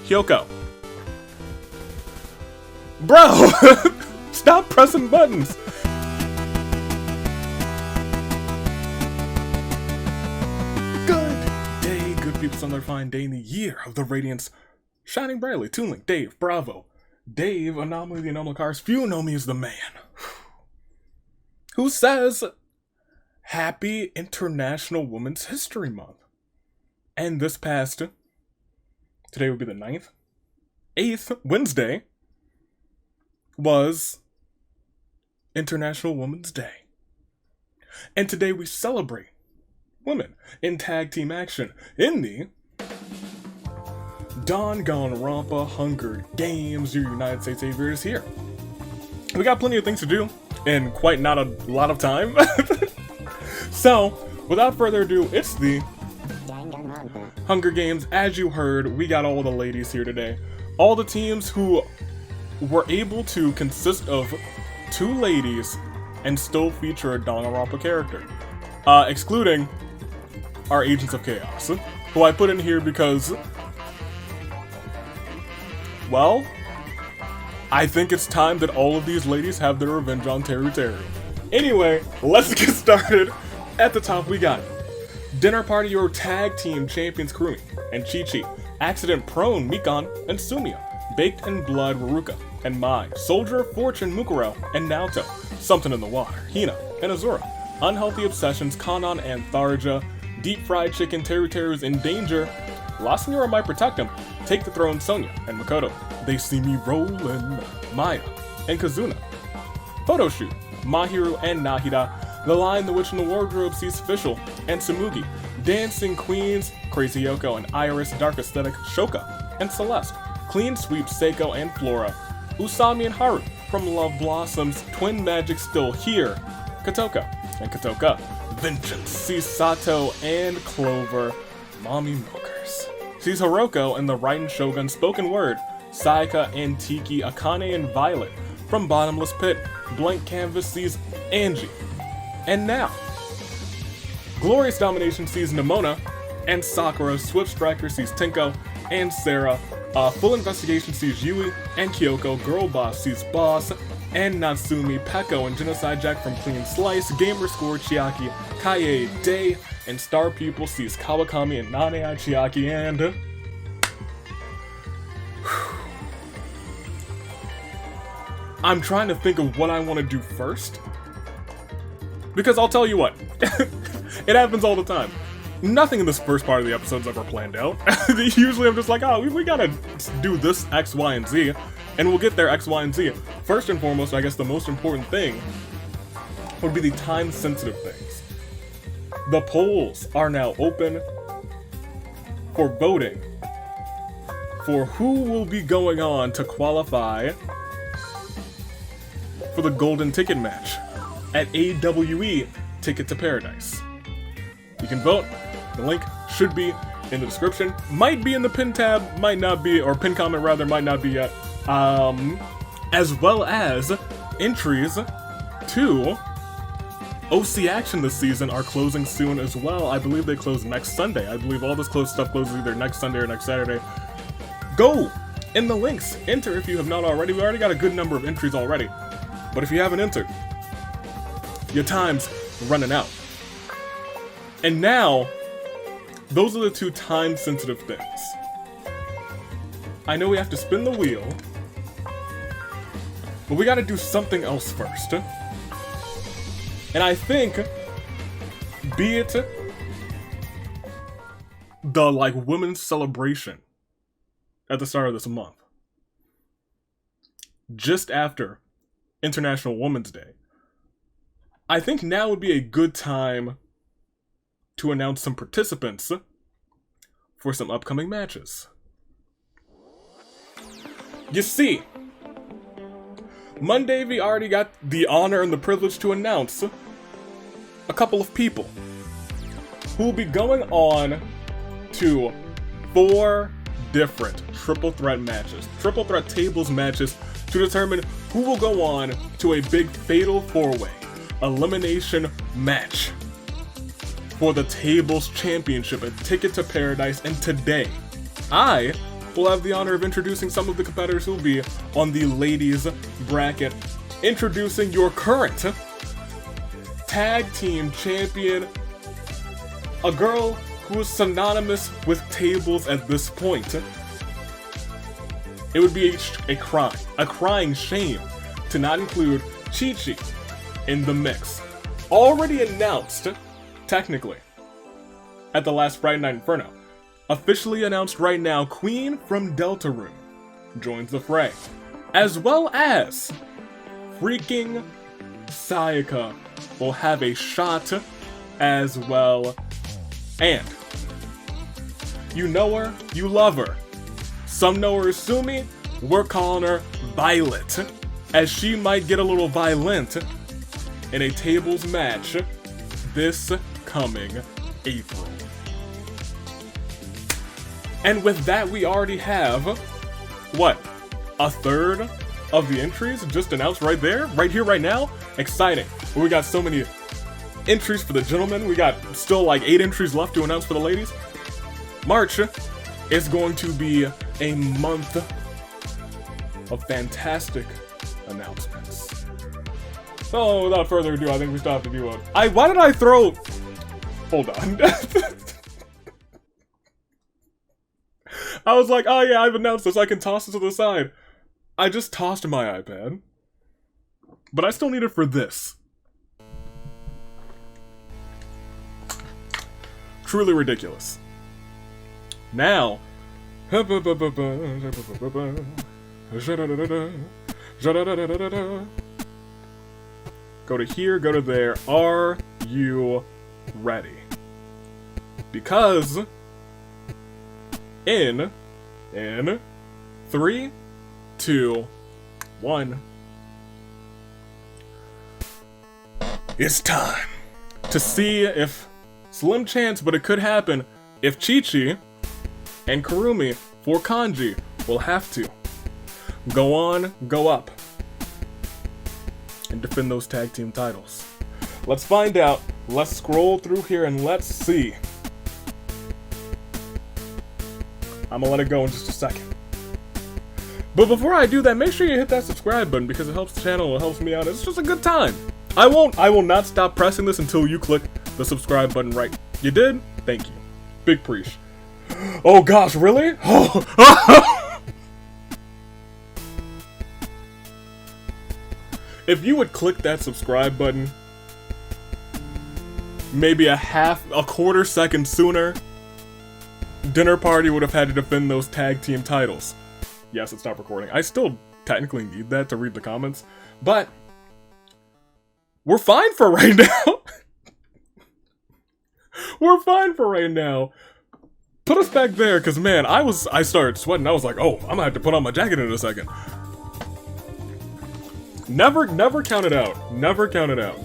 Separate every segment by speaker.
Speaker 1: Hiyoko. Bro! Stop pressing buttons! Good day, good people. Another fine day in the year of the radiance. Shining brightly. Toon Link, Dave, Bravo. Dave, Anomaly, the Anomaly Cars. Few know me as the man who says, Happy International Women's History Month. And this past, today would be the 9th, 8th Wednesday, was International Women's Day. And today we celebrate women in tag team action in the Danganronpa Hunger Games. Your United States Savior is here. We got plenty of things to do and quite not a lot of time. So, without further ado, it's the Hunger Games. As you heard, we got all the ladies here today. All the teams who were able to consist of 2 ladies and still feature a Danganronpa character. Excluding our Agents of Chaos, who I put in here because, well, I think it's time that all of these ladies have their revenge on Teru Teru. Anyway, let's get started. At the top, we got Dinner Party Your Tag Team Champions Kurumi and Chi-Chi, Accident Prone Mikan and Sumiya, Baked in Blood Ruka and Mai, Soldier of Fortune Mukuro and Naoto, Something in the Water Hina and Azura, Unhealthy Obsessions Kanan and Tharja, Deep Fried Chicken Teru Teru's in Danger, La Senora might protect him, Take the Throne Sonya and Makoto, They See Me Rollin', Maya and Kazuna, Photo Shoot, Mahiru and Nahida, The Lion, the Witch, and the Wardrobe sees Fischl and Tsumugi, Dancing Queens, Crazy Yoko and Iris, Dark Aesthetic, Shoka and Celeste, Clean Sweep, Seiko and Flora, Usami and Haru from Love Blossoms, Twin Magic Still Here, Kotoka and Kotoka, Vengeance sees Sato and Clover, Mommy Milkers sees Hiroko and the Raiden Shogun Spoken Word, Sayaka and Tiki, Akane and Violet from Bottomless Pit, Blank Canvas sees Angie. And now, Glorious Domination sees Nimona and Sakura, Swift Striker sees Tenko and Sarah, Full Investigation sees Yui and Kyoko, Girl Boss sees Boss and Natsumi, Peko and Genocide Jack from Clean Slice, Gamer Score Chiaki, Kaie Day, and Star Pupil sees Kawakami and Nanai Chiaki, and I'm trying to think of what I want to do first. Because I'll tell you what, it happens all the time. Nothing in this first part of the episode's ever planned out. Usually I'm just like, oh, we gotta do this X, Y, and Z, and we'll get there X, Y, and Z. First and foremost, I guess the most important thing would be the time-sensitive things. The polls are now open for voting for who will be going on to qualify for the golden ticket match at AWE Ticket to Paradise. You can vote. The link should be in the description. Might be in the pin tab, might not be, or pin comment rather, might not be yet. As well as entries to OC Action this season are closing soon as well. I believe they close next Sunday. I believe all this closed stuff closes either next Sunday or next Saturday. Go in the links. Enter if you have not already. We already got a good number of entries already. But if you haven't entered, your time's running out. And now, those are the 2 time-sensitive things. I know we have to spin the wheel, but we gotta do something else first. And I think, be it the, women's celebration at the start of this month, just after International Women's Day, I think now would be a good time to announce some participants for some upcoming matches. You see, Monday we already got the honor and the privilege to announce a couple of people who will be going on to 4 different triple threat matches, triple threat tables matches to determine who will go on to a big fatal 4-way elimination match for the Tables Championship at Ticket to Paradise. And today, I we'll have the honor of introducing some of the competitors who'll be on the ladies bracket. Introducing your current tag team champion, a girl who is synonymous with tables at this point. It would be a crying shame to not include Chi-Chi in the mix. Already announced, technically, at the last Friday Night Inferno. Officially announced right now, Queen from Deltarune joins the fray. As well as freaking Sayaka will have a shot as well. And you know her, you love her. Some know her as Sumi, we're calling her Violet, as she might get a little violent in a tables match this coming April. And with that, we already have, what, a third of the entries just announced right there, right here, right now? Exciting. We got so many entries for the gentlemen. We got still like 8 entries left to announce for the ladies. March is going to be a month of fantastic announcements. So without further ado, I think we still have to do a... Why did I throw... Hold on. I was like, oh yeah, I've announced this, I can toss it to the side. I just tossed my iPad. But I still need it for this. Truly ridiculous. Now... Go to here, go to there. Are you ready? Because... In 3, 2, 1. It's time to see if, slim chance, but it could happen, if Chi-Chi and Kurumi for Kanji will have to go on, go up, and defend those tag team titles. Let's find out. Let's scroll through here and let's see. I'm gonna let it go in just a second. But before I do that, make sure you hit that subscribe button because it helps the channel, it helps me out. It's just a good time. I will not stop pressing this until you click the subscribe button right. You did? Thank you. Big preach. Oh gosh, really? Oh. If you would click that subscribe button maybe a quarter second sooner, Dinner Party would have had to defend those tag team titles. Yes, it stopped recording. I still technically need that to read the comments, but we're fine for right now. We're fine for right now. Put us back there, because man, I started sweating. I was like, oh, I'm gonna have to put on my jacket in a second. Never count it out. Never count it out.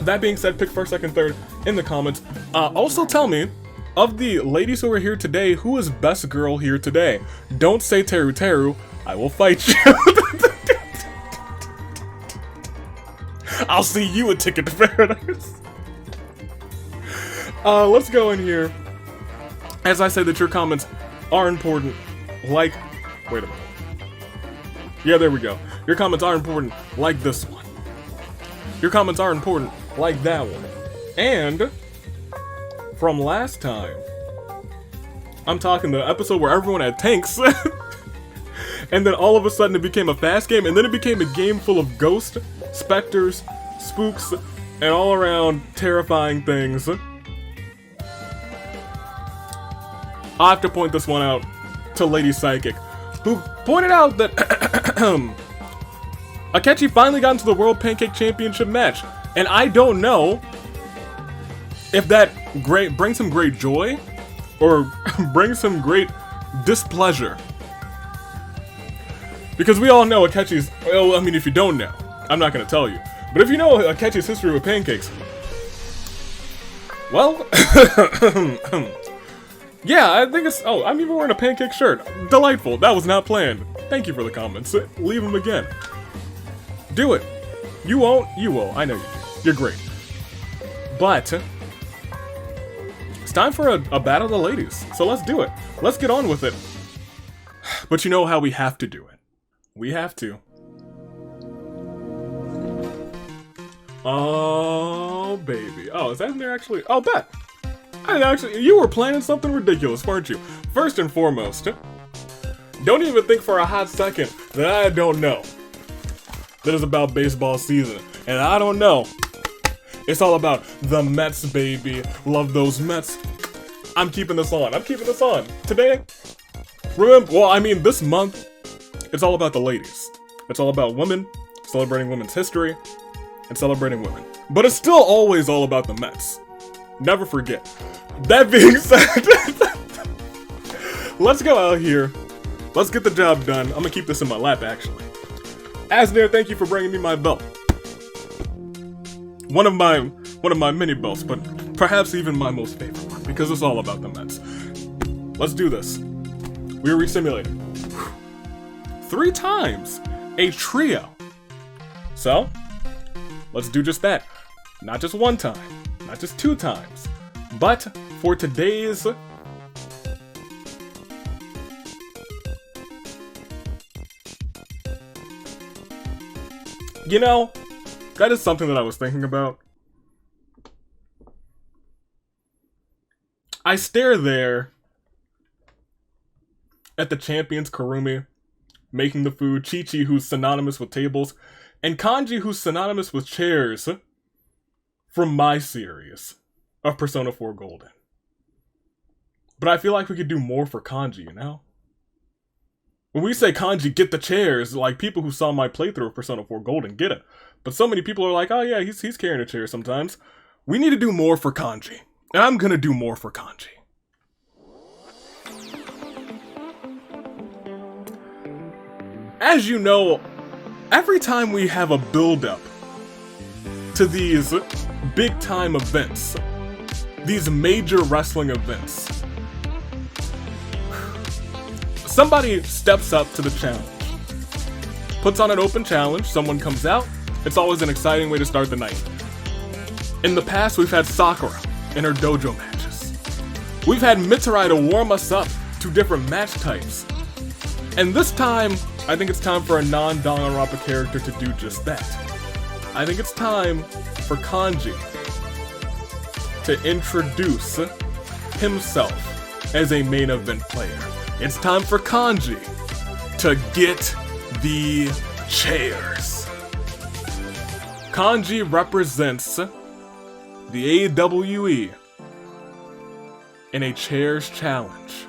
Speaker 1: That being said, pick first, second, third in the comments. Also tell me, of the ladies who are here today, who is best girl here today? Don't say Teru Teru. I will fight you. I'll see you a ticket to paradise. Let's go in here. As I said that your comments are important. Like, wait a minute. Yeah, there we go. Your comments are important like this one. Your comments are important like that one. And from last time, I'm talking the episode where everyone had tanks. And then all of a sudden it became a fast game, and then it became a game full of ghosts, specters, spooks, and all around terrifying things. I have to point this one out to Lady Psychic, who pointed out that Akechi finally got into the World Pancake Championship match. And I don't know if that brings him great joy or brings him great displeasure. Because we all know Akechi's, well, I mean, if you don't know, I'm not going to tell you. But if you know Akechi's history with pancakes, well, yeah, I think it's, oh, I'm even wearing a pancake shirt. Delightful. That was not planned. Thank you for the comments. Leave them again. Do it. You won't? You will. I know you do. You're great. But It's time for a battle of the ladies. So let's do it. Let's get on with it. But you know how we have to do it. We have to. Oh, baby. Oh, is that in there actually? Oh, bet. You were planning something ridiculous, weren't you? First and foremost, don't even think for a hot second that I don't know that it's about baseball season. And I don't know. It's all about the Mets, baby. Love those Mets. I'm keeping this on. I'm keeping this on. Today, remember, well, I mean, this month, it's all about the ladies. It's all about women, celebrating women's history, and celebrating women. But it's still always all about the Mets. Never forget. That being said, let's go out here. Let's get the job done. I'm gonna keep this in my lap, actually. Asner, thank you for bringing me my belt. One of my mini belts, but perhaps even my most favorite one, because it's all about the Mets. Let's do this. We are resimulating. 3 times! A trio. So, let's do just that. Not just 1 time, not just 2 times, but for today's you know, that is something that I was thinking about. I stare there at the champions Kurumi making the food, Chi-Chi who's synonymous with tables, and Kanji who's synonymous with chairs from my series of Persona 4 Golden. But I feel like we could do more for Kanji, you know? When we say Kanji, get the chairs, like people who saw my playthrough of Persona 4 Golden get it. But so many people are like, oh yeah, he's carrying a chair sometimes. We need to do more for Kanji. And I'm gonna do more for Kanji. As you know, every time we have a build-up to these big-time events, these major wrestling events, somebody steps up to the challenge, puts on an open challenge, someone comes out. It's always an exciting way to start the night. In the past, we've had Sakura in her dojo matches. We've had Mitsurai to warm us up to different match types. And this time, I think it's time for a non-Danganronpa character to do just that. I think it's time for Kanji to introduce himself as a main event player. It's time for Kanji to get the chairs. Kanji represents the AWE in a chairs challenge.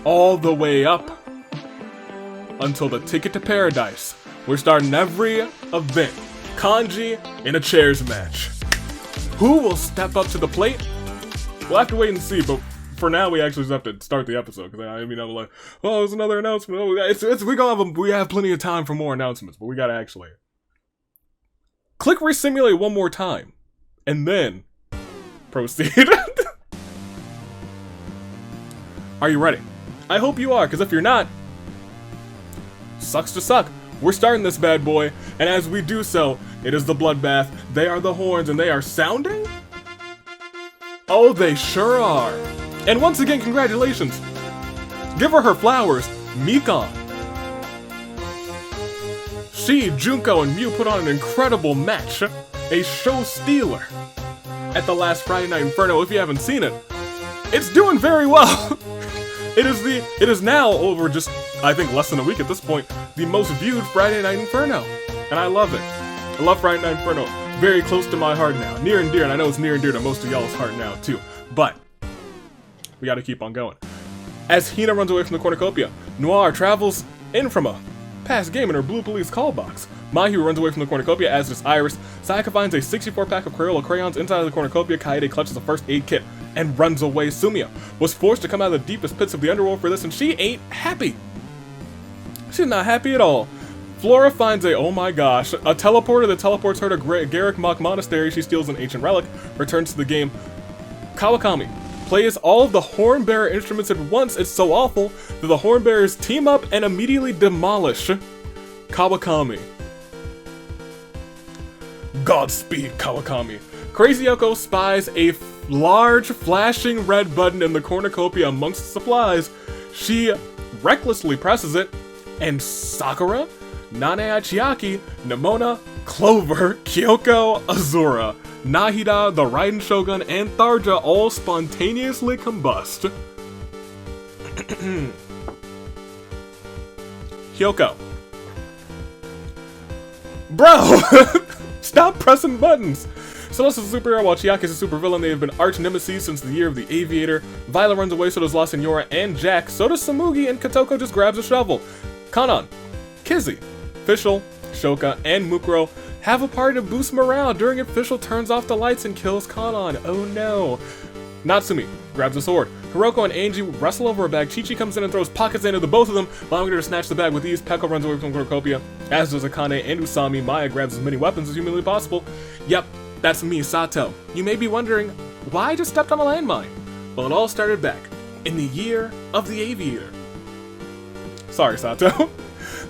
Speaker 1: All the way up until the ticket to paradise. We're starting every event. Kanji in a chairs match. Who will step up to the plate? We'll have to wait and see, but for now we actually just have to start the episode, because I mean, I'm like, oh, there's another announcement. Oh, we have plenty of time for more announcements, but we gotta actually click resimulate one more time, and then proceed. Are you ready? I hope you are, because if you're not, sucks to suck. We're starting this bad boy, and as we do so, it is the bloodbath. They are the horns, and they are sounding? Oh, they sure are. And once again, congratulations. Give her flowers, Mikan. She, Junko, and Mew put on an incredible match, a show stealer, at the last Friday Night Inferno. If you haven't seen it, it's doing very well. It is now over just, I think, less than a week at this point, the most viewed Friday Night Inferno. And I love it. I love Friday Night Inferno. Very close to my heart now. Near and dear, and I know it's near and dear to most of y'all's heart now, too. But we gotta keep on going. As Hina runs away from the cornucopia, Noir travels in from a past game in her blue police call box. Mayu runs away from the cornucopia, as does Iris. Sayaka finds a 64-pack of Crayola crayons inside of the cornucopia. Kaede clutches a first aid kit and runs away. Sumiya was forced to come out of the deepest pits of the underworld for this, and she ain't happy. She's not happy at all. Flora finds a, oh my gosh, a teleporter that teleports her to Garrick Mach Monastery. She steals an ancient relic, returns to the game. Kawakami plays all of the Hornbearer instruments at once. It's so awful that the Hornbearers team up and immediately demolish Kawakami. Godspeed, Kawakami. Crazy Hiyoko spies a large flashing red button in the cornucopia amongst supplies. She recklessly presses it, and Sakura, Nanae Chiaki, Nimona, Clover, Hiyoko, Azura, Nahida, the Raiden Shogun, and Tharja all spontaneously combust. Hiyoko. Bro! Stop pressing buttons! Celeste's a superhero while Chiaki's a supervillain. They have been arch nemesis since the year of the Aviator. Violet runs away, so does La Senora and Jack. So does Samugi, and Kotoko just grabs a shovel. Kanon, Kizzy, Fischl, Shoka, and Mukuro have a party to boost morale. During it, Fischl turns off the lights and kills Kanon. Oh no. Natsumi grabs a sword. Hiroko and Angie wrestle over a bag. Chi-Chi comes in and throws pockets into the both of them, allowing her to snatch the bag with ease. Peko runs away from Cornucopia, as does Akane and Usami. Maya grabs as many weapons as humanly possible. Yep, that's me, Sato. You may be wondering, why I just stepped on a landmine? Well, it all started back in the year of the Aviator. Sorry, Sato.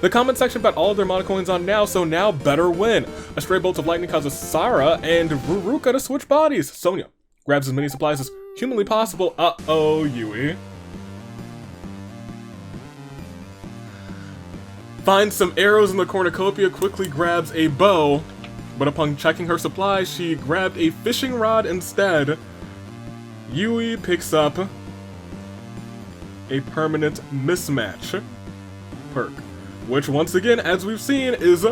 Speaker 1: The comment section about all of their mana coins on now, so now better win. A stray bolt of lightning causes Sara and Ruruka to switch bodies. Sonya grabs as many supplies as humanly possible. Uh-oh, Yui. Finds some arrows in the cornucopia, quickly grabs a bow, but upon checking her supplies, she grabbed a fishing rod instead. Yui picks up a permanent mismatch perk, which once again, as we've seen, is,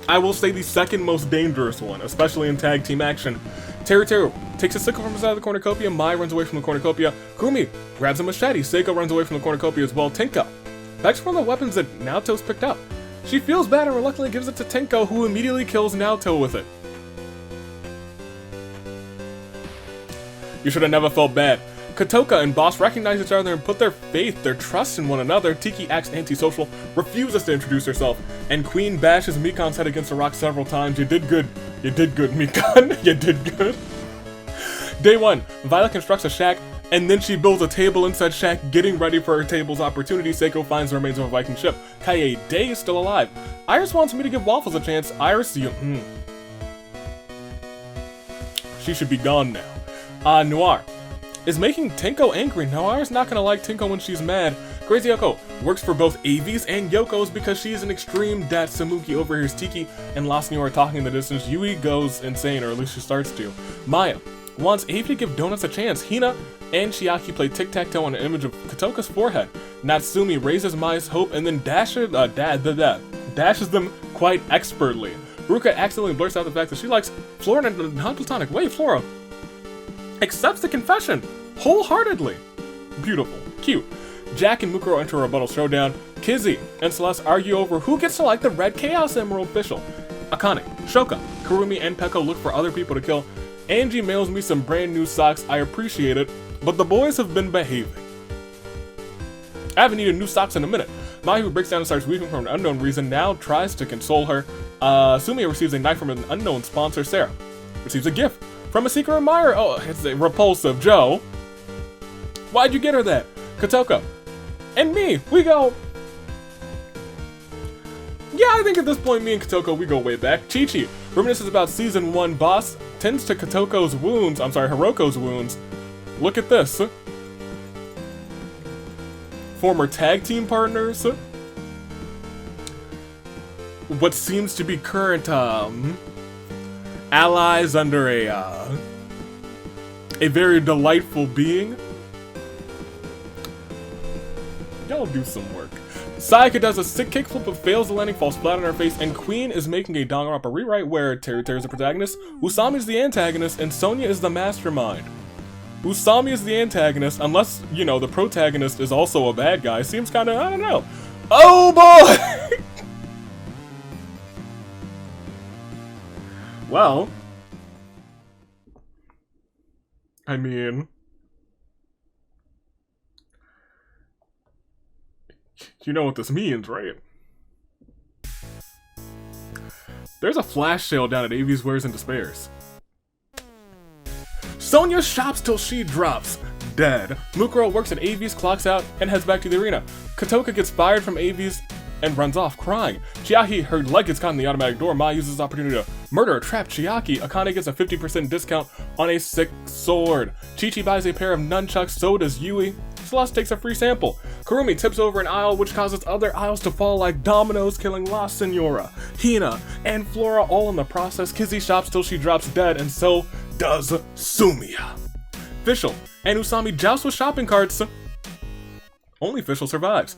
Speaker 1: I will say, the second most dangerous one, especially in tag team action. Teru takes a sickle from inside the cornucopia. Mai runs away from the cornucopia. Kumi grabs a machete. Seiko runs away from the cornucopia as well. Tenko packs one of the weapons that Naoto's picked up. She feels bad and reluctantly gives it to Tenko, who immediately kills Naoto with it. You should have never felt bad. Kotoka and Boss recognize each other and put their faith, their trust in one another. Tiki acts antisocial, refuses to introduce herself, and Queen bashes Mikan's head against a rock several times. You did good. You did good, Mikan. You did good. Day 1, Violet constructs a shack, and then she builds a table inside shack, getting ready for her table's opportunity. Seiko finds the remains of a Viking ship. Kaie Day is still alive. Iris wants me to give Waffles a chance. Iris, she should be gone now. Noir is making Tenko angry. Noir's not gonna like Tenko when she's mad. Crazy Yoko works for both Avi's and Yoko's because she's an extreme dat. Samuki overhears Tiki and La Senora talking in the distance. Yui goes insane, or at least she starts to. Maya wants Avi to give Donuts a chance. Hina and Chiaki play tic-tac-toe on an image of Kotoka's forehead. Natsumi raises Maya's hope and then dashes them quite expertly. Ruka accidentally blurts out the fact that she likes Flora in a non-platonic way. Flora accepts the confession wholeheartedly. Beautiful. Cute. Jack and Mukuro enter a rebuttal showdown. Kizzy and Celeste argue over who gets to like the Red Chaos Emerald Fischl. Akane, Shoka, Kurumi, and Peko look for other people to kill. Angie mails me some brand new socks. I appreciate it, but the boys have been behaving. I haven't needed new socks in a minute. Mai, who breaks down and starts weeping for an unknown reason, now tries to console her. Sumia receives a knife from an unknown sponsor. Sarah receives a gift from a secret admirer. Oh, it's a repulsive Joe. Why'd you get her that? Kotoko and me, we go. Yeah, I think at this point, me and Kotoko, we go way back. Chi-Chi reminisces about season 1. Boss tends to Hiroko's wounds. Look at this. Former tag team partners. What seems to be current allies under a very delightful being. Y'all do some work. Sayaka does a sick kickflip but fails the landing, falls flat on her face, and Queen is making a Danganronpa rewrite where Teru is the protagonist, Usami is the antagonist, and Sonya is the mastermind. Usami is the antagonist, unless, you know, the protagonist is also a bad guy. Seems kinda, I don't know. Oh boy! Well, I mean, you know what this means, right? There's a flash sale down at Avi's Wares and Despairs. Sonya shops till she drops dead. Mukuro works at Avi's, clocks out, and heads back to the arena. Kotoka gets fired from Avi's and runs off crying. Chiaki, her leg gets caught in the automatic door. Mai uses this opportunity to murder or trap Chiaki. Akane gets a 50% discount on a sick sword. Chi-Chi buys a pair of nunchucks, so does Yui. Celeste takes a free sample. Kurumi tips over an aisle, which causes other aisles to fall like dominoes, killing La Senora, Hina, and Flora all in the process. Kizzy shops till she drops dead, and so does Sumiya. Fischl and Usami joust with shopping carts. Only Fischl survives.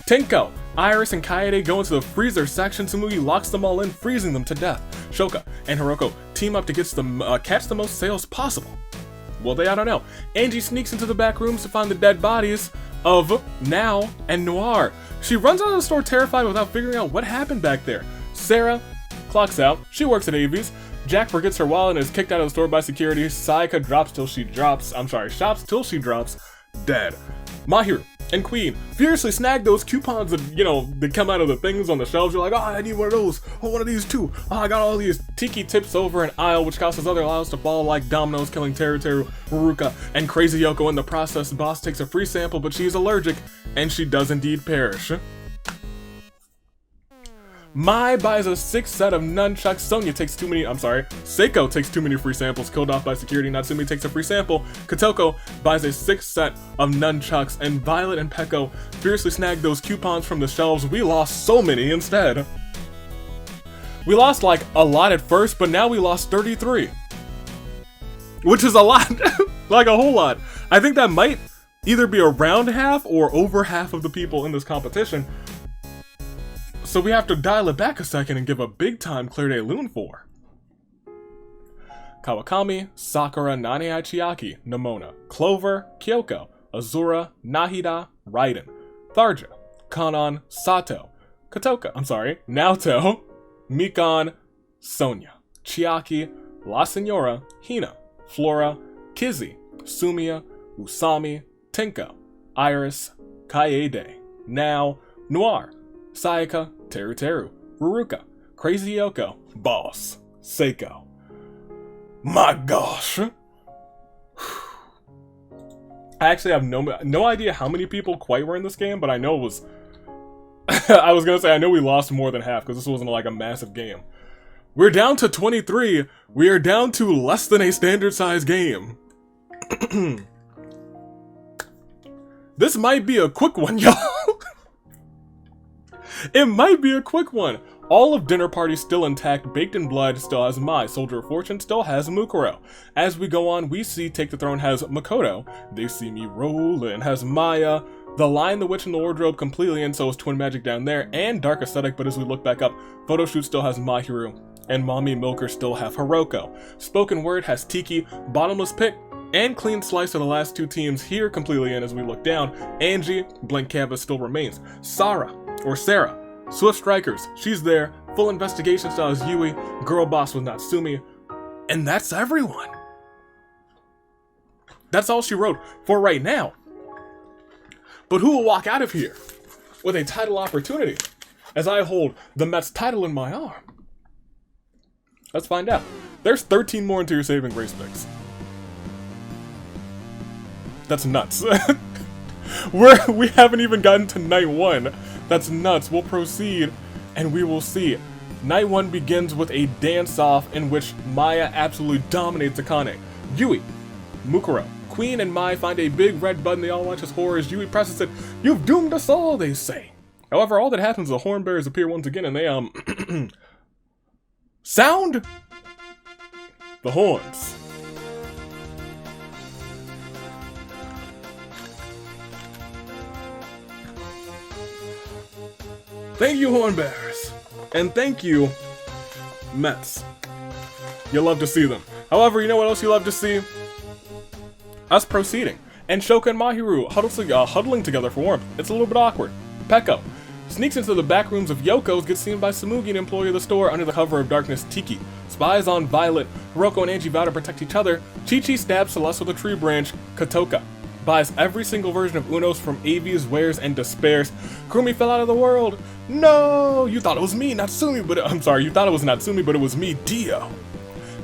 Speaker 1: Tenko, Iris, and Kaede go into the freezer section. Tsumugi locks them all in, freezing them to death. Shoka and Hiroko team up to catch the most sales possible. Well, I don't know. Angie sneaks into the back rooms to find the dead bodies of Now and Noir. She runs out of the store terrified without figuring out what happened back there. Sarah clocks out. She works at Avi's. Jack forgets her wallet and is kicked out of the store by security. Sayaka shops till she drops dead. Mahiru and Queen furiously snag those coupons that, that come out of the things on the shelves. You're like, oh, I need one of those. Oh, one of these too. Oh, I got all these. Tiki tips over an aisle, which causes other aisles to fall like dominoes, killing Teru, Ruruka, and Crazy Yoko in the process. The boss takes a free sample, but she's allergic, and she does indeed perish. Mai buys a 6 set of nunchucks. Seiko takes too many free samples, killed off by security. Natsumi takes a free sample. Kotoko buys a 6 set of nunchucks, and Violet and Peko fiercely snag those coupons from the shelves. We lost so many instead. We lost like a lot at first, but now we lost 33. Which is a lot, like a whole lot. I think that might either be around half or over half of the people in this competition. So we have to dial it back a second and give a big time Clear Day Loon for Kawakami, Sakura, Nanai Chiaki, Nomona, Clover, Kyoko, Azura, Nahida, Raiden, Tharja, Kanon, Sato, Naoto, Mikon, Sonia, Chiaki, La Senora, Hina, Flora, Kizzy, Sumiya, Usami, Tenko, Iris, Kaede, Now, Noir, Sayaka, Teru, Ruruka, Crazy Yoko, Boss, Seiko. My gosh! I actually have no idea how many people quite were in this game, but I know it was... I was gonna say, I know we lost more than half, because this wasn't like a massive game. We're down to 23. We are down to less than a standard size game. This might be a quick one, y'all. It might be a quick one. All of Dinner Party still intact. Baked in Blood still has Mai. Soldier of Fortune still has Mukuro. As we go on, we see Take the Throne has Makoto. They See Me Rollin' has Maya. The Lion, the Witch, and the Wardrobe completely in, so is Twin Magic down there. And Dark Aesthetic, but as we look back up, Photoshoot still has Mahiru. And Mommy Milker still have Hiroko. Spoken Word has Tiki. Bottomless Pit and Clean Slice are the last two teams here completely in as we look down. Angie, Blank Canvas still remains. Sarah, Swift Strikers, she's there. Full Investigation style is Yui. Girl Boss with Natsumi. And that's everyone. That's all she wrote for right now. But who will walk out of here with a title opportunity as I hold the Mets title in my arm? Let's find out. There's 13 more into your saving grace picks. That's nuts. We haven't even gotten to night 1. That's nuts. We'll proceed and we will see. Night 1 begins with a dance-off in which Maya absolutely dominates Akane. Yui, Mukuro, Queen, and Mai find a big red button they all watch as horror as Yui presses it. You've doomed us all, they say. However, all that happens is the horn bearers appear once again and they, sound the horns. Thank you, horn bearers. And thank you, Mets. You love to see them. However, you know what else you love to see? Us proceeding. And Shoka and Mahiru huddling together for warmth. It's a little bit awkward. Peko sneaks into the back rooms of Yoko's, gets seen by Tsumugi, an employee of the store, under the cover of darkness. Tiki spies on Violet. Hiroko and Angie vow to protect each other. Chi-Chi stabs Celeste with a tree branch. Kotoka buys every single version of Uno's from Avi's, wears, and despairs. Kurumi fell out of the world. No! You thought it was me, Natsumi, but I'm sorry, you thought it was Natsumi, but it was me, Dio.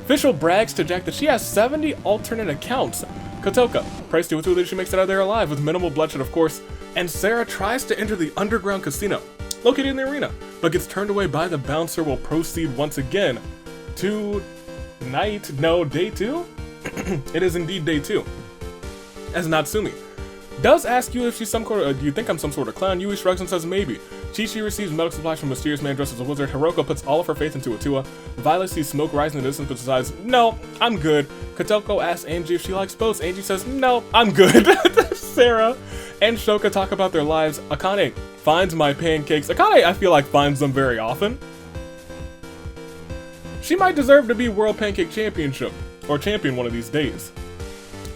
Speaker 1: Fischl brags to Jack that she has 70 alternate accounts. Kotoka prays to that she makes it out of there alive with minimal bloodshed, of course. And Sarah tries to enter the underground casino. located in the arena, but gets turned away by the bouncer. Will proceed once again to day 2? It is indeed day 2. As Natsumi does ask you if she's some sort of, do you think I'm some sort of clown? Yui shrugs and says maybe. Chi-Chi receives medical supplies from a mysterious man dressed as a wizard. Hiyoko puts all of her faith into Atua. Violet sees smoke rising in the distance but decides, no, I'm good. Kotoko asks Angie if she likes boats. Angie says, no, I'm good. Sarah and Shoka talk about their lives. Akane finds my pancakes. Akane, I feel like, finds them very often. She might deserve to be World Pancake Championship, or champion one of these days.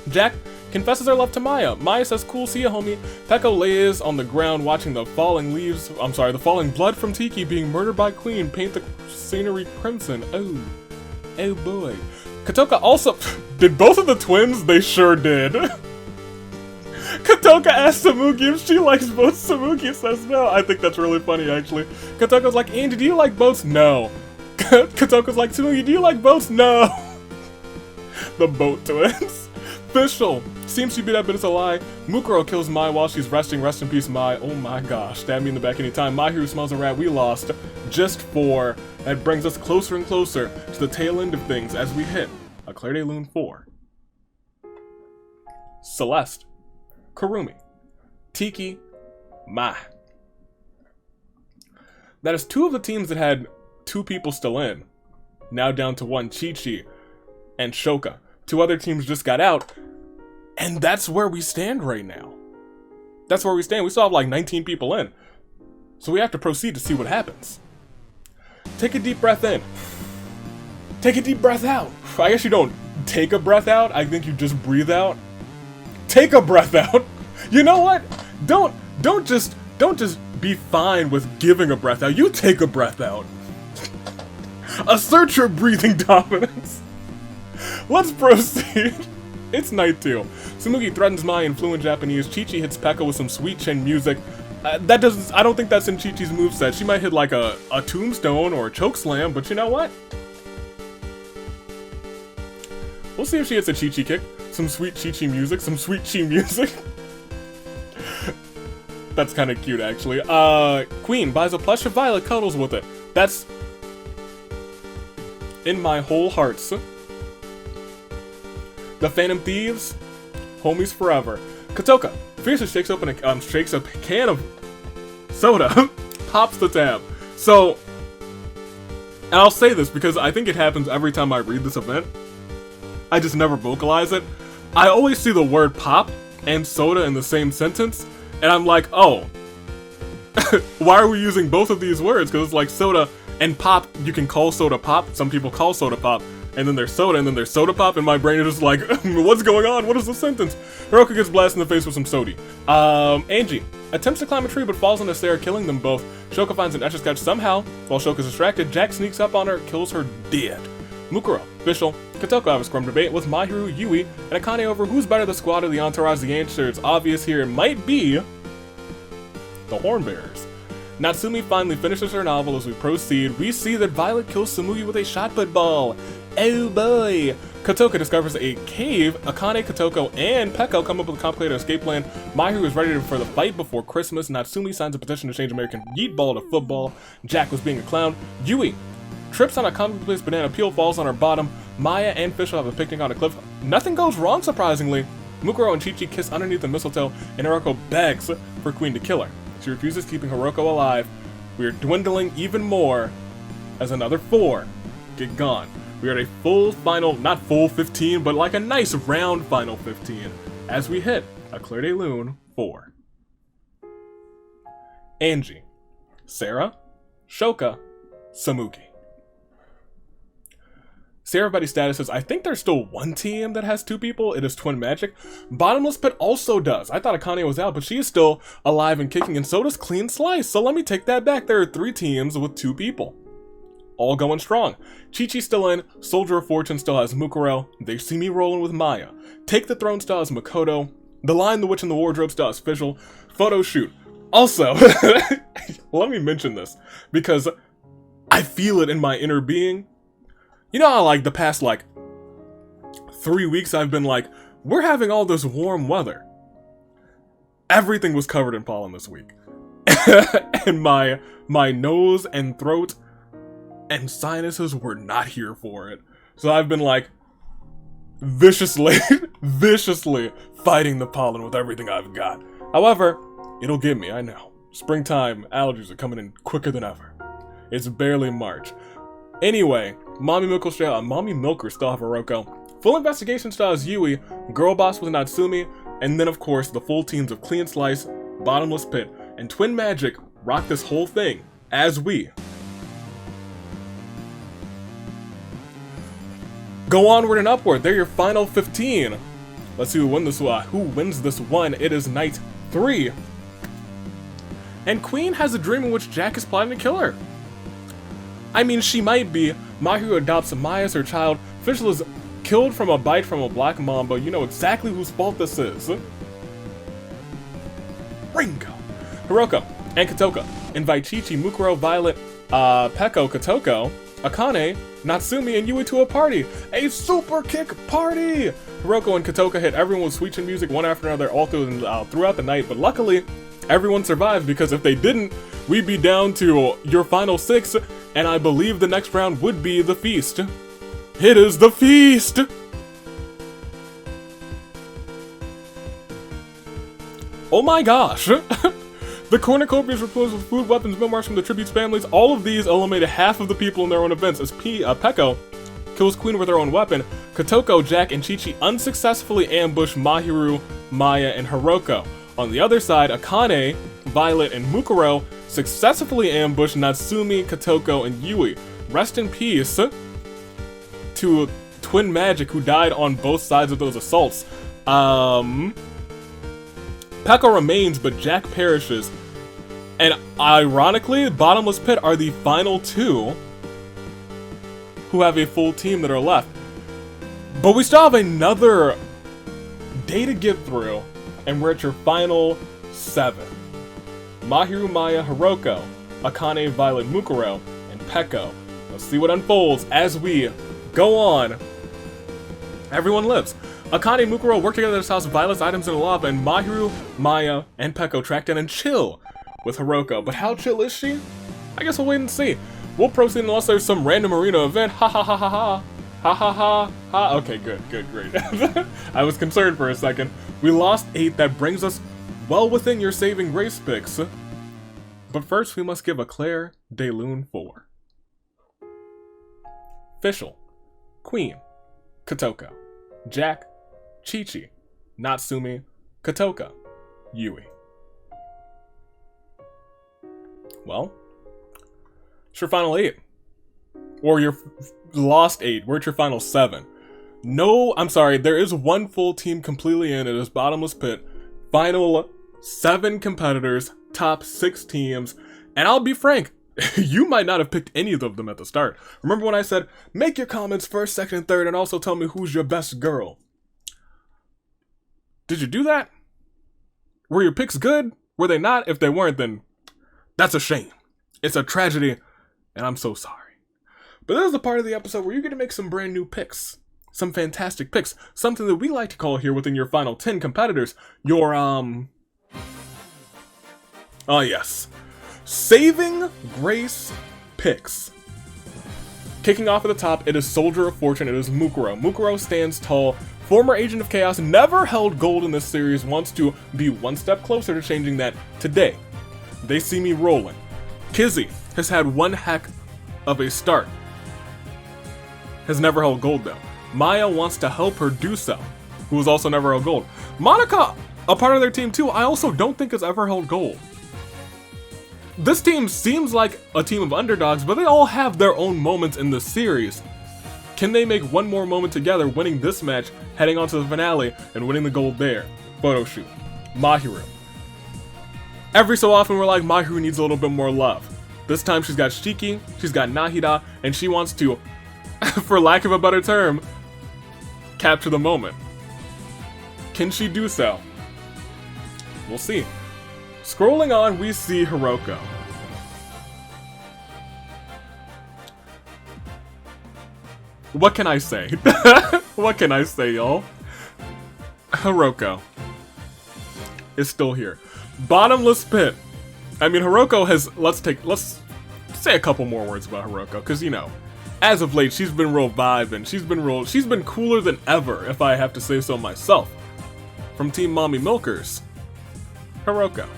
Speaker 1: Jack confesses her love to Maya. Maya says, cool, see ya, homie. Peko lays on the ground watching the falling blood from Tiki being murdered by Queen paint the scenery crimson. Oh boy. Kotoka also, did both of the twins? They sure did. Kotoka asks Samugi if she likes boats. Samugi says no. I think that's really funny, actually. Kotoka's like, Andy, do you like boats? No. Kotoka's like, Samugi, do you like boats? No. The boat twins. Official. Seems to be that, but it's a lie. Mukuro kills Mai while she's resting. Rest in peace, Mai. Oh my gosh. Stab me in the back anytime. My hero smells a rat. We lost. Just 4. That brings us closer and closer to the tail end of things as we hit a Claire de Lune 4. Celeste. Kurumi. Tiki. Mai. That is 2 of the teams that had 2 people still in. Now down to 1. Chi-Chi and Shoka. 2 other teams just got out. And that's where we stand right now. That's where we stand. We still have like 19 people in. So we have to proceed to see what happens. Take a deep breath in. Take a deep breath out. I guess you don't take a breath out. I think you just breathe out. Take a breath out. You know what? Don't just be fine with giving a breath out. You take a breath out. Assert your breathing dominance. Let's proceed. It's night 2. Tsumugi threatens Mai in fluent Japanese. Chi-Chi hits Pekka with some sweet chin music. I don't think that's in Chi-Chi's moveset. She might hit like a tombstone or a choke slam, but you know what? We'll see if she hits a Chi-Chi kick. Some sweet Chi-Chi music. Some sweet Chi music. That's kind of cute, actually. Queen buys a plush of Violet, cuddles with it. That's in my whole hearts. The Phantom Thieves, homies forever. Kotoka fiercely shakes a can of soda, pops the tab. So, and I'll say this because I think it happens every time I read this event. I just never vocalize it. I always see the word pop and soda in the same sentence, and I'm like, oh, why are we using both of these words? Because it's like soda and pop, you can call soda pop. Some people call soda pop. And then there's soda, and then there's soda pop, and my brain is just like, what's going on? What is the sentence? Hiroka gets blasted in the face with some sodi. Angie attempts to climb a tree, but falls into Sarah, killing them both. Shoka finds an Etch-a-Sketch somehow. While Shoka's distracted, Jack sneaks up on her, kills her dead. Mukuro, official. Kotoka have a scrum debate with Mahiru, Yui, and Akane over who's better, the squad or the entourage. The answer is obvious here. It might be the Hornbearers. Natsumi finally finishes her novel. As we proceed, we see that Violet kills Samugi with a shot put ball. Oh boy! Kotoka discovers a cave. Akane, Kotoko, and Peko come up with a complicated escape plan. Mahiru is ready for the fight before Christmas. Natsumi signs a petition to change American Yeet Ball to football. Jack was being a clown. Yui trips on a commonplace banana peel, falls on her bottom. Maya and Fischl have a picnic on a cliff. Nothing goes wrong, surprisingly. Mukuro and Chi-Chi kiss underneath the mistletoe, and Hiroko begs for Queen to kill her. She refuses, keeping Hiroko alive. We are dwindling even more as another 4 get gone. We are at a full final, not full 15, but like a nice round final 15, as we hit a Claire de Lune 4. Angie, Sarah, Shoka, Samugi. See everybody's statuses. I think there's still 1 team that has 2 people. It is Twin Magic. Bottomless Pit also does. I thought Akane was out, but she is still alive and kicking, and so does Clean Slice. So let me take that back. There are 3 teams with 2 people. All going strong. Chi-Chi still in. Soldier of Fortune still has Mukuro. They see me rolling with Maya. Take the Throne still has Makoto. The Lion, the Witch, and the Wardrobe still has Fischl. Photo shoot. Also, let me mention this, because I feel it in my inner being. You know how like the past like 3 weeks I've been like, we're having all this warm weather. Everything was covered in pollen this week. and my nose and throat and sinuses were not here for it. So I've been like viciously fighting the pollen with everything I've got. However, it'll get me, I know. Springtime allergies are coming in quicker than ever. It's barely March. Anyway, Mommy Milker still have Hiyoko. Full investigation stars Yui, Girl Boss with Natsumi, and then of course the full teams of Clean Slice, Bottomless Pit, and Twin Magic rock this whole thing as we go onward and upward. They're your final 15. Let's see who wins this one. It is night 3. And Queen has a dream in which Jack is plotting to kill her. I mean, she might be. Mahiru adopts Maya as her child. Fischl is killed from a bite from a black mamba. You know exactly whose fault this is. Ringo. Hiyoko and Kotoka invite Chi-Chi, Mukuro, Violet, Peko, Kotoko, Akane, Natsumi, and Yui to a party. A super kick party! Hiyoko and Kotoka hit everyone with sweet chin music one after another all throughout the night, but luckily, everyone survived, because if they didn't, we'd be down to your final 6, and I believe the next round would be the feast. It is the feast! Oh my gosh! The cornucopias were filled with food, weapons, meal marks from the tributes families. All of these eliminated half of the people in their own events, as Peko kills Queen with her own weapon. Kotoko, Jack, and Chi-Chi unsuccessfully ambush Mahiru, Maya, and Hiyoko. On the other side, Akane, Violet, and Mukuro successfully ambush Natsumi, Kotoko, and Yui. Rest in peace to Twin Magic, who died on both sides of those assaults. Peko remains, but Jack perishes. And ironically, Bottomless Pit are the final 2 who have a full team that are left. But we still have another day to get through, and we're at your final 7. Mahiru, Maya, Hiyoko, Akane, Violet, Mukuro, and Peko. Let's see what unfolds as we go on. Everyone lives. Akane and Mukuro work together to house Violet's items in the lava, and Mahiru, Maya, and Peko track down and chill with Hiyoko. But how chill is she? I guess we'll wait and see. We'll proceed unless there's some random arena event. Ha ha ha ha ha. Ha ha ha ha. Okay, good, great. I was concerned for a second. We lost 8. That brings us well within your saving grace picks. But first, we must give a Claire de Lune 4. Fischl, Queen, Kotoko, Jack, Chi-Chi, Natsumi, Kotoka, Yui. Well, it's your final 8. Or your lost 8. We're at your final 7. No, I'm sorry, there is one full team completely in. It is Bottomless Pit. Final 7 competitors, top 6 teams. And I'll be frank, you might not have picked any of them at the start. Remember when I said, make your comments first, second, and third, and also tell me who's your best girl? Did you do that? Were your picks good? Were they not? If they weren't, then that's a shame. It's a tragedy, and I'm so sorry. But this is the part of the episode where you get to make some brand new picks. Some fantastic picks. Something that we like to call here within your final 10 competitors. Your, oh yes. Saving Grace picks. Kicking off at the top, it is Soldier of Fortune. It is Mukuro. Mukuro stands tall. Former Agent of Chaos, never held gold in this series, wants to be one step closer to changing that today. They see me rolling. Kizzy has had one heck of a start. Has never held gold though. Maya wants to help her do so, who has also never held gold. Monica, a part of their team too, I also don't think has ever held gold. This team seems like a team of underdogs, but they all have their own moments in this series. Can they make one more moment together, winning this match, heading on to the finale, and winning the gold there? Photo shoot. Mahiru. Every so often we're like, Mahiru needs a little bit more love. This time she's got Shiki, she's got Nahida, and she wants to, for lack of a better term, capture the moment. Can she do so? We'll see. Scrolling on, we see Hiyoko. What can I say? What can I say, y'all? Hiyoko is still here. Bottomless Pit I mean, Hiyoko has, let's say a couple more words about Hiyoko, because, you know, as of late, she's been real vibing, she's been cooler than ever, if I have to say so myself. From Team Mommy Milkers, Hiyoko,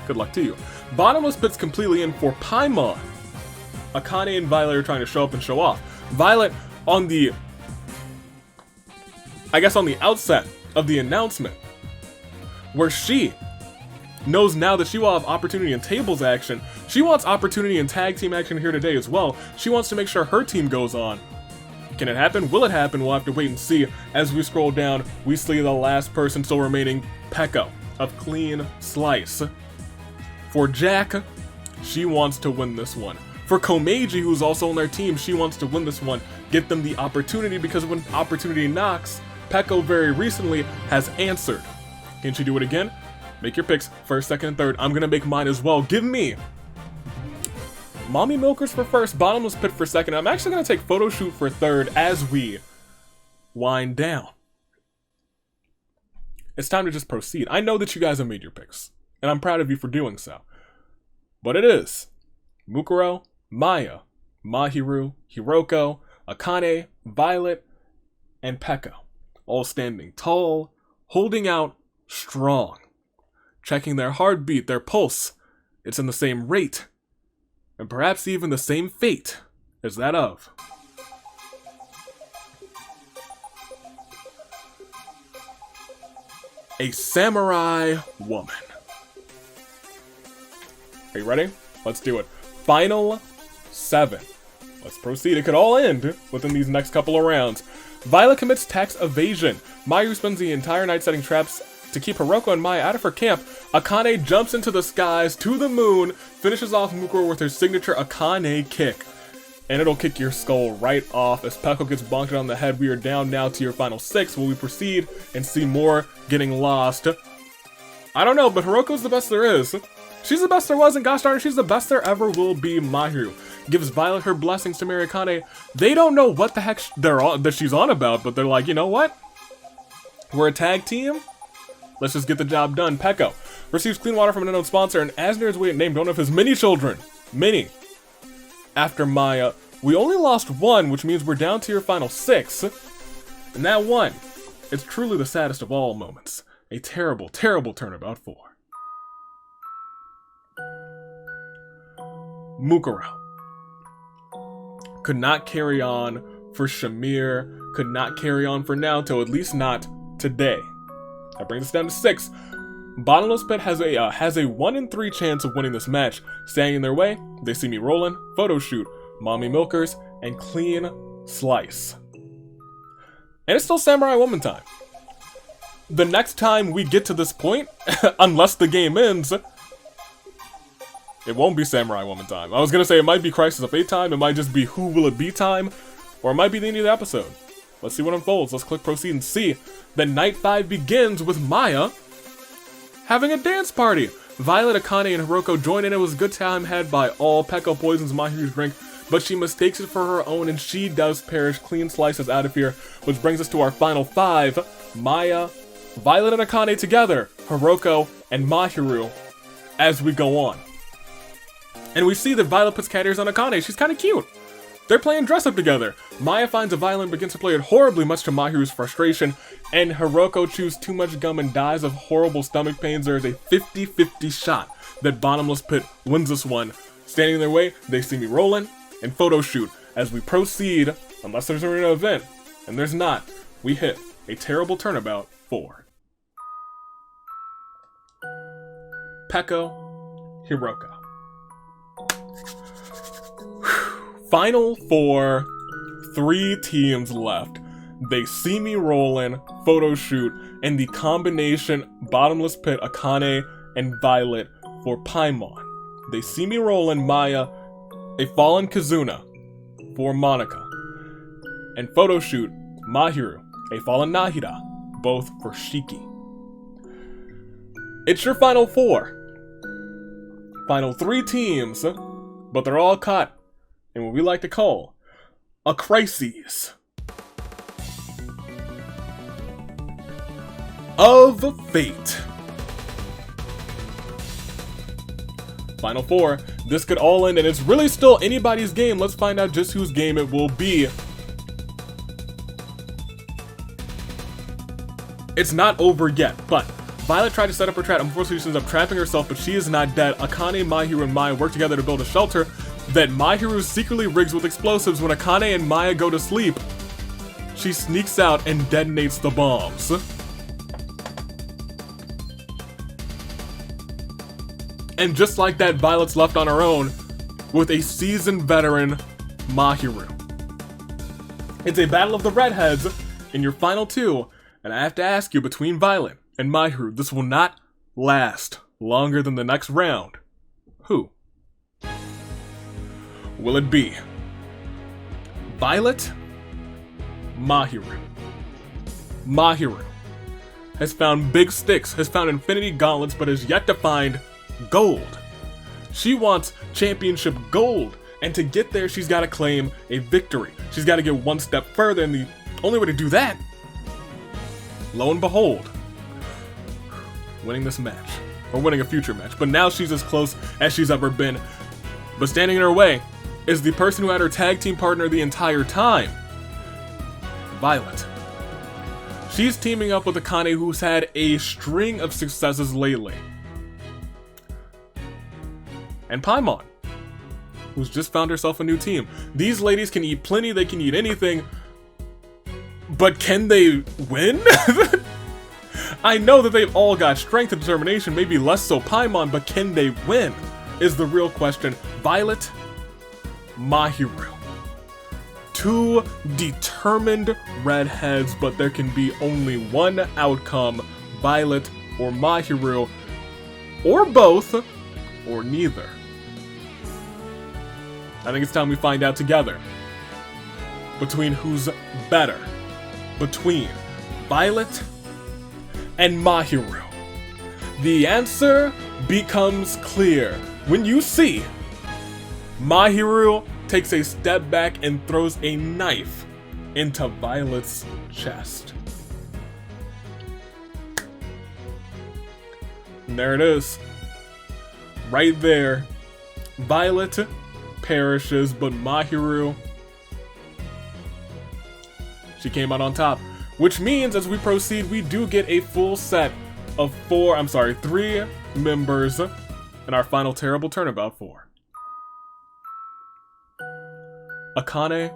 Speaker 1: good luck to you. Bottomless Pit's completely in for Paimon. Akane and Violet are trying to show up and show off. Violet on the, I guess on the outset of the announcement, where she knows now that she will have opportunity in tables action. She wants opportunity in tag team action here today as well. She wants to make sure her team goes on. Can it happen? Will it happen? We'll have to wait and see. As we scroll down, we see the last person still remaining, Peko of Clean Slice. For Jack, she wants to win this one. For Komeiji, who's also on their team, she wants to win this one. Get them the opportunity, because when opportunity knocks, Peko very recently has answered. Can she do it again? Make your picks, first, second, and third. I'm gonna make mine as well. Give me Mommy Milkers for first, Bottomless Pit for second. I'm actually gonna take Photo Shoot for third as we wind down. It's time to just proceed. I know that you guys have made your picks, and I'm proud of you for doing so. But it is Mukuro, Maya, Mahiru, Hiyoko, Akane, Violet, and Peko, all standing tall, holding out strong. Checking their heartbeat, their pulse, it's in the same rate, and perhaps even the same fate as that of a samurai woman. Are you ready? Let's do it. Final 7. Let's proceed. It could all end within these next couple of rounds. Violet commits tax evasion. Mayu spends the entire night setting traps to keep Hiyoko and Maya out of her camp. Akane jumps into the skies to the moon, finishes off Mukuro with her signature Akane kick. And it'll kick your skull right off as Peko gets bonked on the head. We are down now to your final 6. Will we proceed and see more getting lost? I don't know, but Hiroko's the best there is. She's the best there was, and gosh darn it, she's the best there ever will be. Mahiru gives Violet her blessings to marry Akane. They don't know what the heck that she's on about, but they're like, you know what? We're a tag team. Let's just get the job done. Peko receives clean water from an unknown sponsor, and as near his weight named one of his many children. Many. After Maya, we only lost 1, which means we're down to your final 6. And that one, it's truly the saddest of all moments. A terrible, terrible turnabout for Mukuro. Could not carry on for Shamir, could not carry on for Naoto, at least not today. That brings us down to 6. Bottomless Pit has a 1 in 3 chance of winning this match. Standing in their way, they see me rolling, Photo Shoot, Mommy Milkers, and Clean Slice. And it's still Samurai Woman time. The next time we get to this point, unless the game ends, it won't be Samurai Woman time. I was gonna say it might be Crisis of Fate time, it might just be Who Will It Be time, or it might be the end of the episode. Let's see what unfolds. Let's click proceed and see. Then night 5 begins with Maya having a dance party. Violet, Akane, and Hiyoko join in. It was a good time had by all. Peko poisons Mahiru's drink, but she mistakes it for her own, and she does perish. Clean Slices out of here, which brings us to our final 5. Maya, Violet, and Akane together. Hiyoko, and Mahiru as we go on. And we see that Violet puts cat ears on Akane. She's kind of cute. They're playing dress up together. Maya finds a violin and begins to play it horribly, much to Mahiru's frustration. And Hiyoko chews too much gum and dies of horrible stomach pains. There is a 50-50 shot that Bottomless Pit wins this one. Standing in their way, they see me rolling and Photo Shoot. As we proceed, unless there's an event, and there's not, we hit a terrible turnabout for Peko, Hiyoko. Final 4, 3 teams left. They see me rolling, Photo Shoot, and the combination Bottomless Pit, Akane, and Violet for Paimon. They see me rolling, Maya, a fallen Kazuna for Monica, and Photo Shoot, Mahiru, a fallen Nahida, both for Shiki. It's your final 4. Final 3 teams, but they're all caught in what we like to call a crisis of fate. Final 4. This could all end, and it's really still anybody's game. Let's find out just whose game it will be. It's not over yet, but Violet tried to set up her trap. Unfortunately, she ends up trapping herself, but she is not dead. Akane, Mahiru, and Maya work together to build a shelter that Mahiru secretly rigs with explosives. When Akane and Maya go to sleep, she sneaks out and detonates the bombs. And just like that, Violet's left on her own with a seasoned veteran, Mahiru. It's a battle of the redheads in your final 2, and I have to ask you, between Violet and Mahiru, this will not last longer than the next round. Who will it be? Violet? Mahiru. Mahiru has found big sticks, has found infinity gauntlets, but has yet to find gold. She wants championship gold, and to get there, she's got to claim a victory. She's got to get one step further, and the only way to do that, lo and behold, winning this match, or winning a future match. But now she's as close as she's ever been. But standing in her way is the person who had her tag team partner the entire time, Violet. She's teaming up with Akane, who's had a string of successes lately. And Paimon, who's just found herself a new team. These ladies can eat plenty, they can eat anything, but can they win? I know that they've all got strength and determination, maybe less so Paimon, but can they win is the real question. Violet, Mahiru. 2 determined redheads, but there can be only one outcome, Violet or Mahiru, or both, or neither. I think it's time we find out together between who's better, between Violet and Mahiru. The answer becomes clear when you see Mahiru takes a step back and throws a knife into Violet's chest. And there it is. Right there. Violet perishes, but Mahiru, she came out on top. Which means as we proceed, we do get a full set of 3 members in our final terrible turnabout 4. Akane,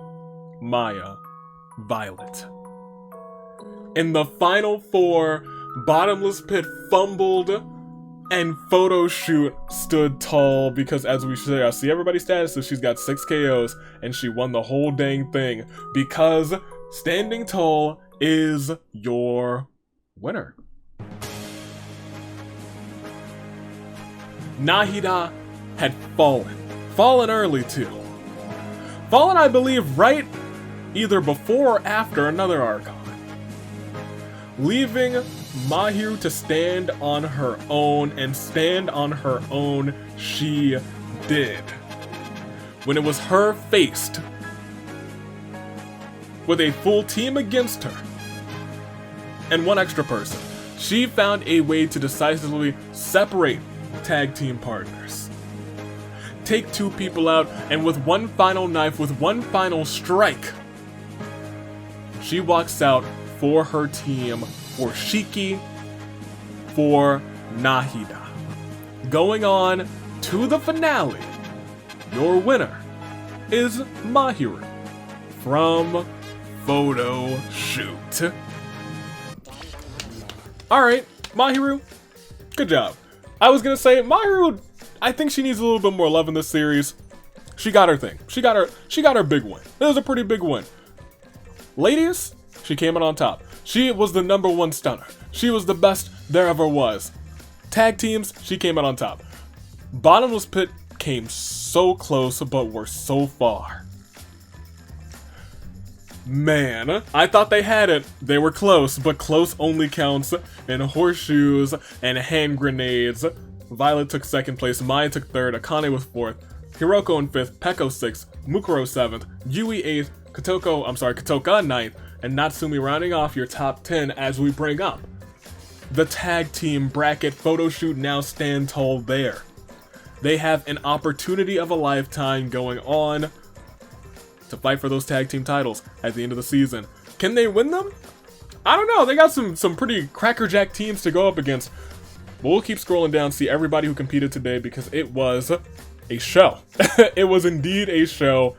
Speaker 1: Maya, Violet. In the final 4, Bottomless Pit fumbled and Photo Shoot stood tall because, as we say, I see everybody's statuses, she's got 6 KOs and she won the whole dang thing because standing tall is your winner. Nahida had fallen early too. Fallen, I believe, right either before or after another Archon, leaving Mahiru to stand on her own, and stand on her own she did. When it was her faced with a full team against her and one extra person, she found a way to decisively separate tag team partners, take 2 people out, and with one final knife, with one final strike, she walks out for her team, for Shiki, for Nahida. Going on to the finale, your winner is Mahiru from Photo Shoot. Alright, Mahiru, good job. I was gonna say, Mahiru, I think she needs a little bit more love in this series. She got her thing. She got her big win. It was a pretty big win. Ladies, she came out on top. She was the #1 stunner. She was the best there ever was. Tag teams, she came out on top. Bottomless Pit came so close, but were so far. Man, I thought they had it. They were close, but close only counts in horseshoes and hand grenades. Violet took 2nd place, Maya took 3rd, Akane was 4th, Hiyoko in 5th, Peko 6th, Mukuro 7th, Yui 8th, Katoka 9th, and Natsumi rounding off your top 10 as we bring up the tag team bracket. Photo Shoot now stand tall there. They have an opportunity of a lifetime going on to fight for those tag team titles at the end of the season. Can they win them? I don't know. They got some pretty crackerjack teams to go up against. But we'll keep scrolling down, see everybody who competed today, because it was a show. It was indeed a show.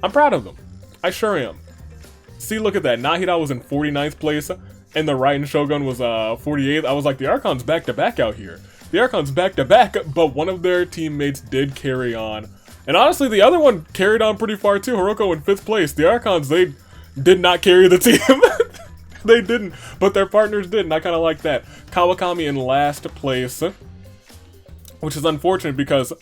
Speaker 1: I'm proud of them. I sure am. See, look at that. Nahida was in 49th place, and the Raiden Shogun was 48th. I was like, the Archon's back-to-back out here. The Archon's back-to-back, but one of their teammates did carry on. And honestly, the other one carried on pretty far too. Hiyoko in 5th place. The Archons, they did not carry the team. They didn't, but their partners did, and I kind of like that. Kawakami in last place, which is unfortunate because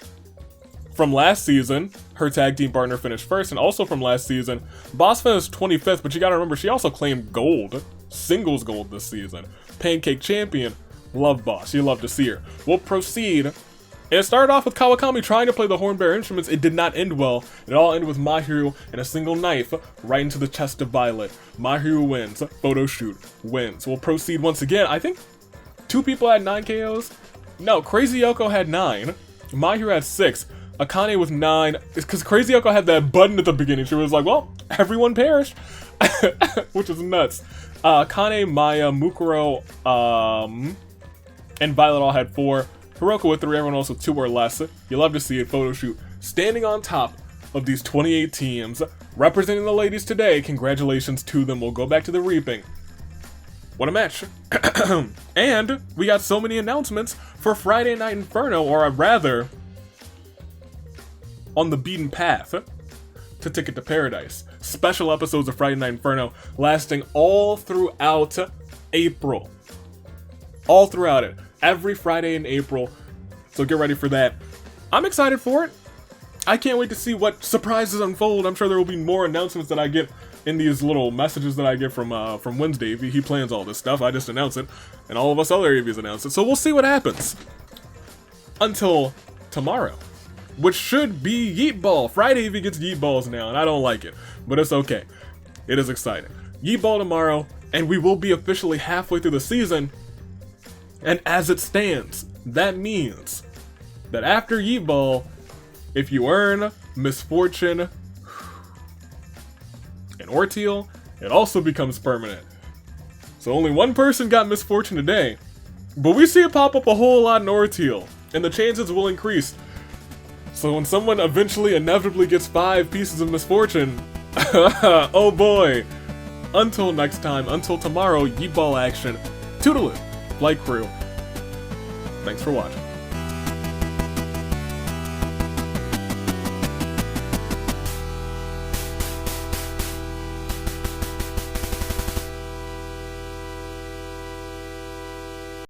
Speaker 1: from last season, her tag team partner finished first, and also from last season, Boss finished 25th, but you gotta remember, she also claimed gold, singles gold this season. Pancake champion, love Boss, you love to see her. We'll proceed. And it started off with Kawakami trying to play the hornbearer instruments. It did not end well. It all ended with Mahiru and a single knife right into the chest of Violet. Mahiru wins. Photo shoot wins. We'll proceed once again. I think 2 people had 9 KOs. No, Crazy Yoko had 9. Mahiru had 6. Akane with 9. It's because Crazy Yoko had that button at the beginning. She was like, well, everyone perished. Which is nuts. Akane, Maya, Mukuro, and Violet all had 4. Hiyoko with 3, everyone else with 2 or less. You love to see it, photo shoot. Standing on top of these 28 teams, representing the ladies today, congratulations to them. We'll go back to the reaping. What a match. And we got so many announcements for Friday Night Inferno, or rather, on the beaten path to Ticket to Paradise. Special episodes of Friday Night Inferno lasting all throughout April. All throughout it. Every Friday in April, so get ready for that. I'm excited for it. I can't wait to see what surprises unfold. I'm sure there will be more announcements that I get in these little messages that I get from Wednesday. He plans all this stuff. I just announce it, and all of us other AVs announce it. So we'll see what happens until tomorrow, which should be Yeet Ball. Friday AV gets Yeet Balls now, and I don't like it, but it's okay. It is exciting. Yeet Ball tomorrow, and we will be officially halfway through the season. And as it stands, that means that after Yeet Ball, if you earn Misfortune and Orteal, it also becomes permanent. So only one person got Misfortune today, but we see it pop up a whole lot in Orteal, and the chances will increase. So when someone eventually inevitably gets 5 pieces of Misfortune, oh boy. Until next time, until tomorrow, Yeet Ball action. Toodaloo. Flight crew. Thanks for watching.